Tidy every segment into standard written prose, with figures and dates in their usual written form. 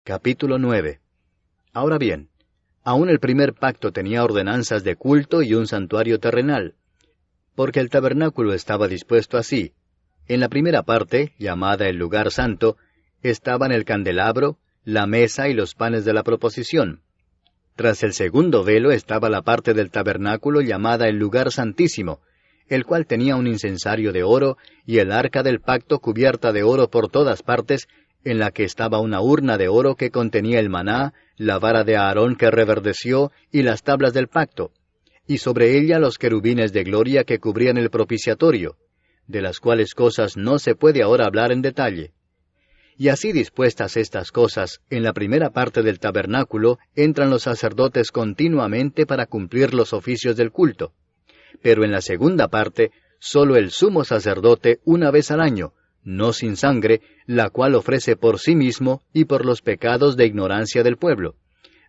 Capítulo 9. Ahora bien, aún el primer pacto tenía ordenanzas de culto y un santuario terrenal, porque el tabernáculo estaba dispuesto así. En la primera parte, llamada el lugar santo, estaban el candelabro, la mesa y los panes de la proposición. Tras el segundo velo estaba la parte del tabernáculo llamada el lugar santísimo, el cual tenía un incensario de oro y el arca del pacto cubierta de oro por todas partes, en la que estaba una urna de oro que contenía el maná, la vara de Aarón que reverdeció y las tablas del pacto, y sobre ella los querubines de gloria que cubrían el propiciatorio, de las cuales cosas no se puede ahora hablar en detalle. Y así dispuestas estas cosas, en la primera parte del tabernáculo entran los sacerdotes continuamente para cumplir los oficios del culto. Pero en la segunda parte, sólo el sumo sacerdote una vez al año, no sin sangre, la cual ofrece por sí mismo y por los pecados de ignorancia del pueblo,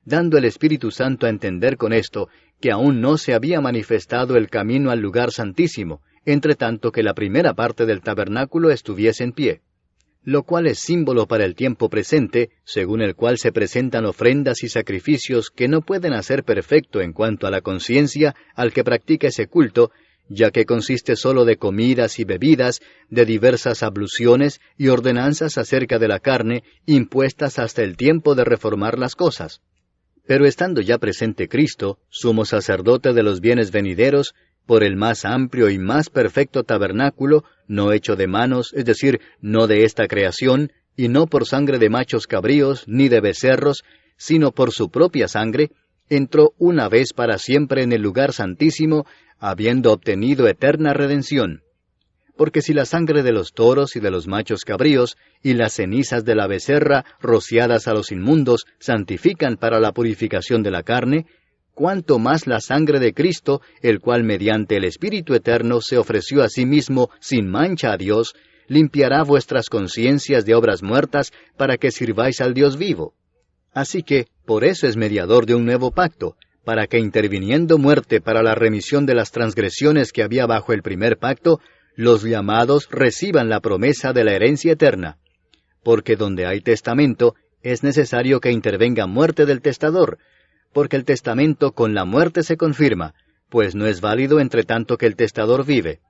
dando el Espíritu Santo a entender con esto que aún no se había manifestado el camino al lugar santísimo, entre tanto que la primera parte del tabernáculo estuviese en pie, lo cual es símbolo para el tiempo presente, según el cual se presentan ofrendas y sacrificios que no pueden hacer perfecto en cuanto a la conciencia al que practica ese culto, ya que consiste sólo de comidas y bebidas, de diversas abluciones y ordenanzas acerca de la carne, impuestas hasta el tiempo de reformar las cosas. Pero estando ya presente Cristo, sumo sacerdote de los bienes venideros, por el más amplio y más perfecto tabernáculo, no hecho de manos, es decir, no de esta creación, y no por sangre de machos cabríos, ni de becerros, sino por su propia sangre, entró una vez para siempre en el lugar santísimo, habiendo obtenido eterna redención. Porque si la sangre de los toros y de los machos cabríos, y las cenizas de la becerra, rociadas a los inmundos, santifican para la purificación de la carne, cuánto más la sangre de Cristo, el cual mediante el Espíritu Eterno se ofreció a sí mismo sin mancha a Dios, limpiará vuestras conciencias de obras muertas para que sirváis al Dios vivo. Así que, por eso es mediador de un nuevo pacto, para que interviniendo muerte para la remisión de las transgresiones que había bajo el primer pacto, los llamados reciban la promesa de la herencia eterna. Porque donde hay testamento, es necesario que intervenga muerte del testador, porque el testamento con la muerte se confirma, pues no es válido entre tanto que el testador vive,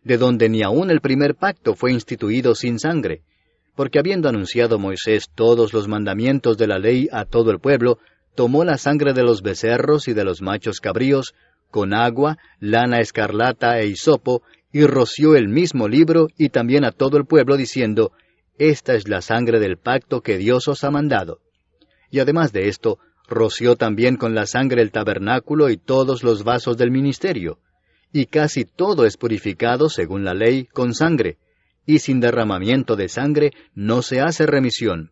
de donde ni aun el primer pacto fue instituido sin sangre, porque habiendo anunciado Moisés todos los mandamientos de la ley a todo el pueblo, tomó la sangre de los becerros y de los machos cabríos, con agua, lana escarlata e hisopo, y roció el mismo libro y también a todo el pueblo, diciendo, Esta es la sangre del pacto que Dios os ha mandado. Y además de esto, roció también con la sangre el tabernáculo y todos los vasos del ministerio, y casi todo es purificado, según la ley, con sangre, y sin derramamiento de sangre no se hace remisión.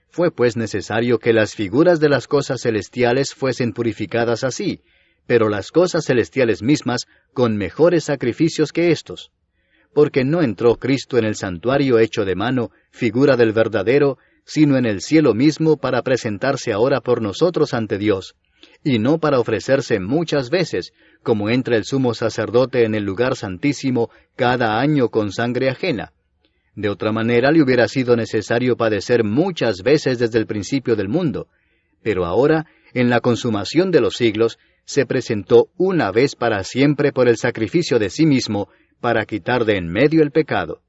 Fue pues necesario que las figuras de las cosas celestiales fuesen purificadas así, pero las cosas celestiales mismas con mejores sacrificios que éstos. Porque no entró Cristo en el santuario hecho de mano, figura del verdadero, sino en el cielo mismo para presentarse ahora por nosotros ante Dios, y no para ofrecerse muchas veces, como entra el sumo sacerdote en el lugar santísimo cada año con sangre ajena. De otra manera le hubiera sido necesario padecer muchas veces desde el principio del mundo, pero ahora, en la consumación de los siglos, se presentó una vez para siempre por el sacrificio de sí mismo, para quitar de en medio el pecado.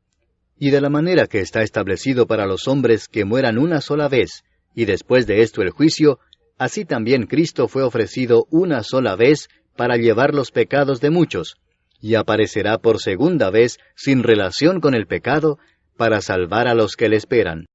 Y de la manera que está establecido para los hombres que mueran una sola vez, y después de esto el juicio, así también Cristo fue ofrecido una sola vez para llevar los pecados de muchos, y aparecerá por segunda vez sin relación con el pecado, para salvar a los que le esperan.